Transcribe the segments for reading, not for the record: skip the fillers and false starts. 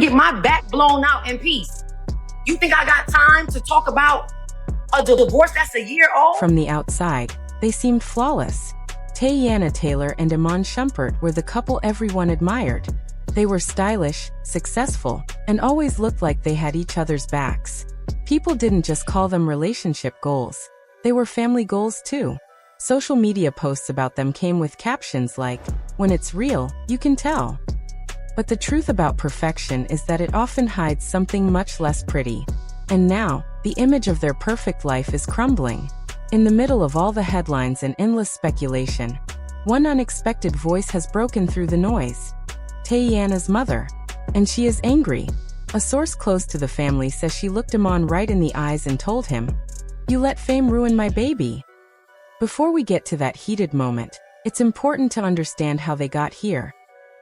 get my back blown out in peace. You think I got time to talk about a divorce that's a year old? From the outside, they seemed flawless. Teyana Taylor and Iman Shumpert were the couple everyone admired. They were stylish, successful, and always looked like they had each other's backs. People didn't just call them relationship goals. They were family goals too. Social media posts about them came with captions like, "When it's real, you can tell." But the truth about perfection is that it often hides something much less pretty. And now, the image of their perfect life is crumbling. In the middle of all the headlines and endless speculation, one unexpected voice has broken through the noise. Teyana's mother. And she is angry. A source close to the family says she looked Iman right in the eyes and told him, "You let fame ruin my baby." Before we get to that heated moment, it's important to understand how they got here.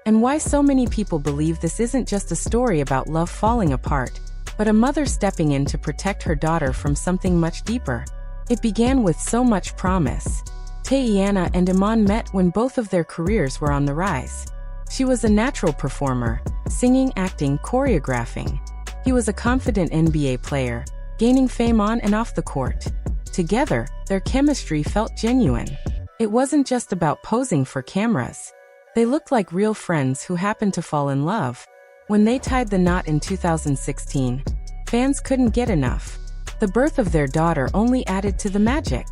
And why so many people believe this isn't just a story about love falling apart, but a mother stepping in to protect her daughter from something much deeper. It began with so much promise. Teyana and Iman met when both of their careers were on the rise. She was a natural performer, singing, acting, choreographing. He was a confident NBA player, gaining fame on and off the court. Together, their chemistry felt genuine. It wasn't just about posing for cameras. They looked like real friends who happened to fall in love. When they tied the knot in 2016, fans couldn't get enough. The birth of their daughter only added to the magic.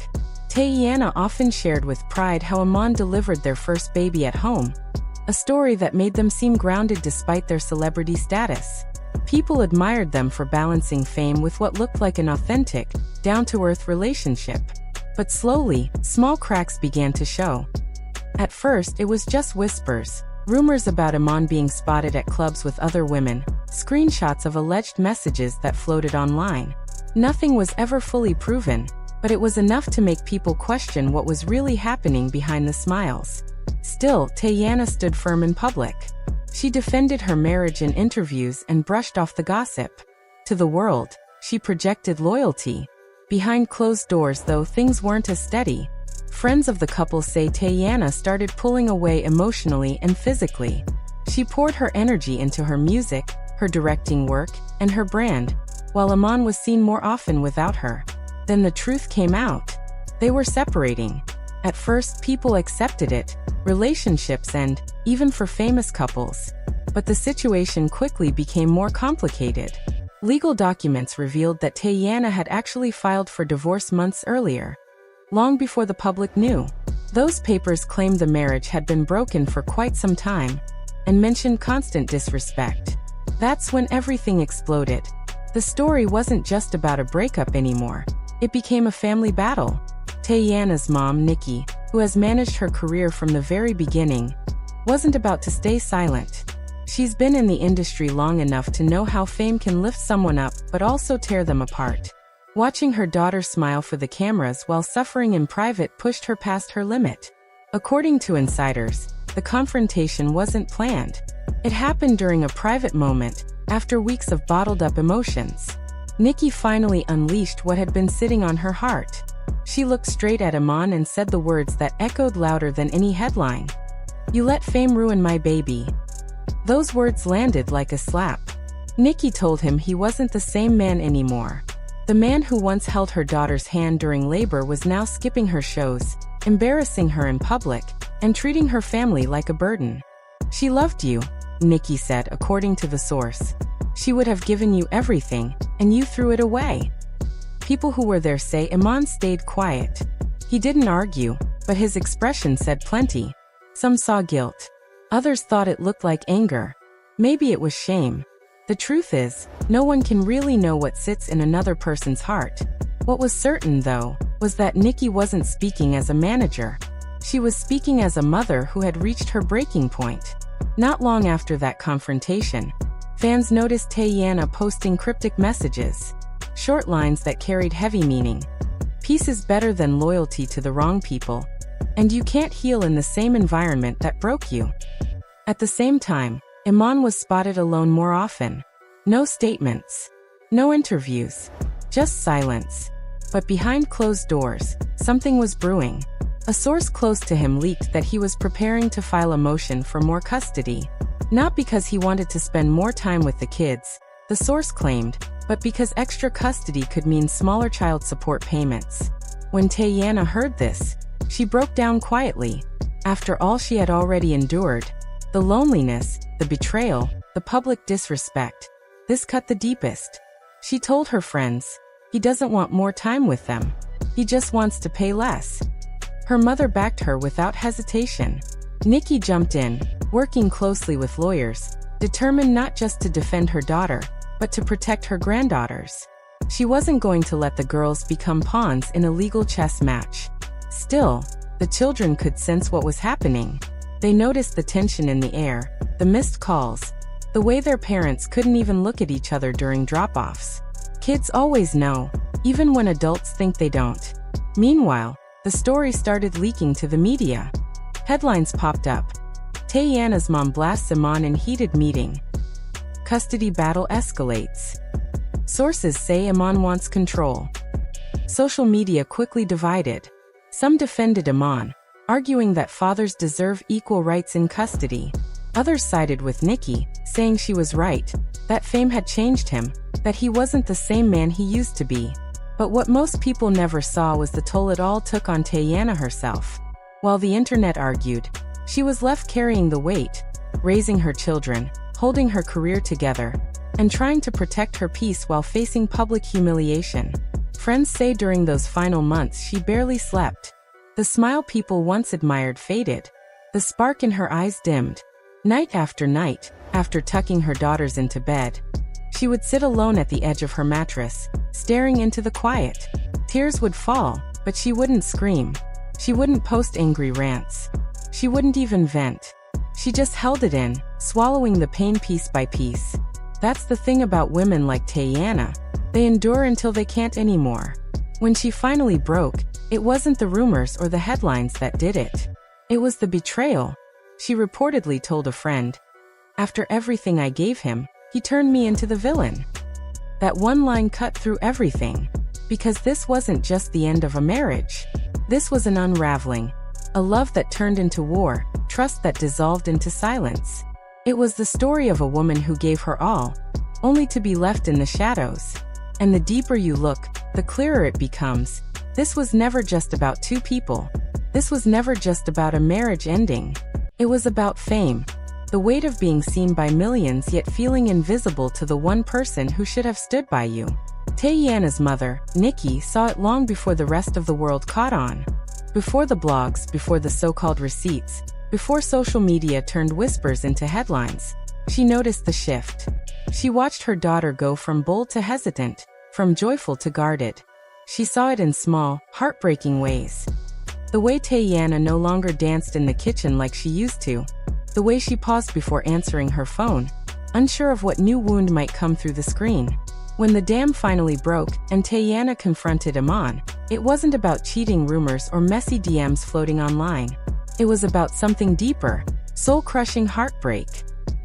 Teyana often shared with pride how Iman delivered their first baby at home, a story that made them seem grounded despite their celebrity status. People admired them for balancing fame with what looked like an authentic, down-to-earth relationship. But slowly, small cracks began to show. At first, it was just whispers, rumors about Iman being spotted at clubs with other women, screenshots of alleged messages that floated online. Nothing was ever fully proven, but it was enough to make people question what was really happening behind the smiles. Still, Teyana stood firm in public. She defended her marriage in interviews and brushed off the gossip. To the world, she projected loyalty. Behind closed doors, though, things weren't as steady. Friends of the couple say Teyana started pulling away emotionally and physically. She poured her energy into her music, her directing work, and her brand, while Iman was seen more often without her. Then the truth came out. They were separating. At first, people accepted it, relationships and, even for famous couples. But the situation quickly became more complicated. Legal documents revealed that Teyana had actually filed for divorce months earlier, long before the public knew. Those papers claimed the marriage had been broken for quite some time, and mentioned constant disrespect. That's when everything exploded. The story wasn't just about a breakup anymore. It became a family battle. Teyana's mom, Nikki, who has managed her career from the very beginning, wasn't about to stay silent. She's been in the industry long enough to know how fame can lift someone up but also tear them apart. Watching her daughter smile for the cameras while suffering in private pushed her past her limit. According to insiders, the confrontation wasn't planned. It happened during a private moment, after weeks of bottled-up emotions. Nikki finally unleashed what had been sitting on her heart. She looked straight at Iman and said the words that echoed louder than any headline. "You let fame ruin my baby." Those words landed like a slap. Nikki told him he wasn't the same man anymore. The man who once held her daughter's hand during labor was now skipping her shows, embarrassing her in public, and treating her family like a burden. "She loved you," Nikki said, according to the source. "She would have given you everything, and you threw it away." People who were there say Iman stayed quiet. He didn't argue, but his expression said plenty. Some saw guilt. Others thought it looked like anger. Maybe it was shame. The truth is, no one can really know what sits in another person's heart. What was certain, though, was that Nikki wasn't speaking as a manager. She was speaking as a mother who had reached her breaking point. Not long after that confrontation, fans noticed Teyana posting cryptic messages, short lines that carried heavy meaning. Peace is better than loyalty to the wrong people, and you can't heal in the same environment that broke you. At the same time, Iman was spotted alone more often. No statements, no interviews, just silence. But behind closed doors, something was brewing. A source close to him leaked that he was preparing to file a motion for more custody. Not because he wanted to spend more time with the kids, the source claimed, but because extra custody could mean smaller child support payments. When Teyana heard this, she broke down quietly. After all she had already endured, the loneliness, the betrayal, the public disrespect, this cut the deepest. She told her friends, he doesn't want more time with them. He just wants to pay less. Her mother backed her without hesitation. Nikki jumped in, working closely with lawyers, determined not just to defend her daughter, but to protect her granddaughters. She wasn't going to let the girls become pawns in a legal chess match. Still, the children could sense what was happening. They noticed the tension in the air, the missed calls, the way their parents couldn't even look at each other during drop-offs. Kids always know, even when adults think they don't. Meanwhile, the story started leaking to the media. Headlines popped up. Teyana's mom blasts Iman in heated meeting. Custody battle escalates. Sources say Iman wants control. Social media quickly divided. Some defended Iman, arguing that fathers deserve equal rights in custody. Others sided with Nikki, saying she was right, that fame had changed him, that he wasn't the same man he used to be. But what most people never saw was the toll it all took on Teyana herself. While the internet argued, she was left carrying the weight, raising her children, holding her career together, and trying to protect her peace while facing public humiliation. Friends say during those final months she barely slept. The smile people once admired faded. The spark in her eyes dimmed. Night after night, after tucking her daughters into bed, she would sit alone at the edge of her mattress, staring into the quiet. Tears would fall, but she wouldn't scream. She wouldn't post angry rants. She wouldn't even vent. She just held it in, swallowing the pain piece by piece. That's the thing about women like Teyana. They endure until they can't anymore. When she finally broke, it wasn't the rumors or the headlines that did it. It was the betrayal. She reportedly told a friend, "After everything I gave him, he turned me into the villain." That one line cut through everything. Because this wasn't just the end of a marriage. This was an unraveling. A love that turned into war, trust that dissolved into silence. It was the story of a woman who gave her all, only to be left in the shadows. And the deeper you look, the clearer it becomes. This was never just about two people. This was never just about a marriage ending. It was about fame. The weight of being seen by millions yet feeling invisible to the one person who should have stood by you. Teyana's mother, Nikki, saw it long before the rest of the world caught on. Before the blogs, before the so-called receipts, before social media turned whispers into headlines, she noticed the shift. She watched her daughter go from bold to hesitant, from joyful to guarded. She saw it in small, heartbreaking ways. The way Teyana no longer danced in the kitchen like she used to. The way she paused before answering her phone, unsure of what new wound might come through the screen. When the dam finally broke and Teyana confronted Iman, it wasn't about cheating rumors or messy DMs floating online. It was about something deeper, soul-crushing heartbreak.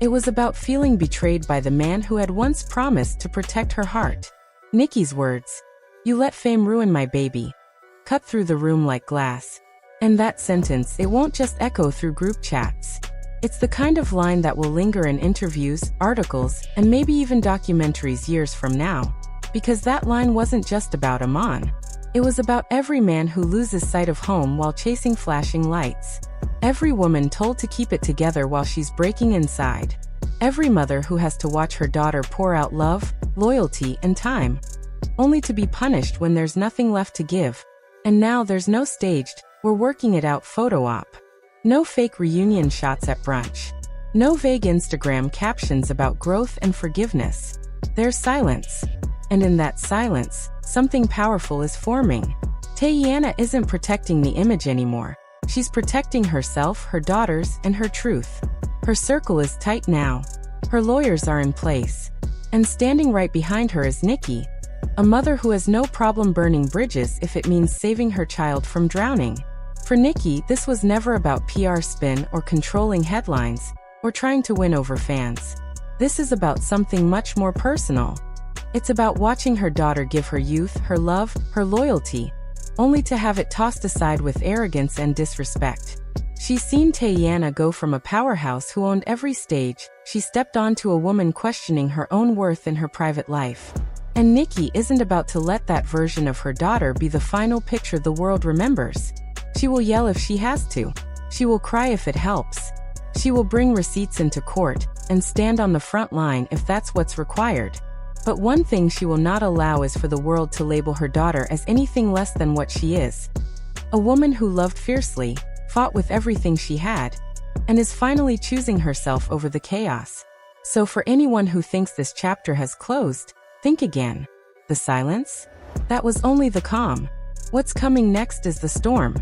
It was about feeling betrayed by the man who had once promised to protect her heart. Nikki's words, "You let fame ruin my baby," cut through the room like glass. And that sentence, it won't just echo through group chats. It's the kind of line that will linger in interviews, articles, and maybe even documentaries years from now. Because that line wasn't just about Iman. It was about every man who loses sight of home while chasing flashing lights. Every woman told to keep it together while she's breaking inside. Every mother who has to watch her daughter pour out love, loyalty, and time, only to be punished when there's nothing left to give. And now there's no staged, we're working it out photo op. No fake reunion shots at brunch. No vague Instagram captions about growth and forgiveness. There's silence. And in that silence, something powerful is forming. Teyana isn't protecting the image anymore. She's protecting herself, her daughters, and her truth. Her circle is tight now. Her lawyers are in place. And standing right behind her is Nikki, a mother who has no problem burning bridges if it means saving her child from drowning. For Nikki, this was never about PR spin or controlling headlines, or trying to win over fans. This is about something much more personal. It's about watching her daughter give her youth, her love, her loyalty, only to have it tossed aside with arrogance and disrespect. She's seen Teyana go from a powerhouse who owned every stage. She stepped onto a woman questioning her own worth in her private life. And Nikki isn't about to let that version of her daughter be the final picture the world remembers. She will yell if she has to. She will cry if it helps. She will bring receipts into court and stand on the front line if that's what's required. But one thing she will not allow is for the world to label her daughter as anything less than what she is. A woman who loved fiercely, fought with everything she had, and is finally choosing herself over the chaos. So for anyone who thinks this chapter has closed, think again. The silence? That was only the calm. What's coming next is the storm.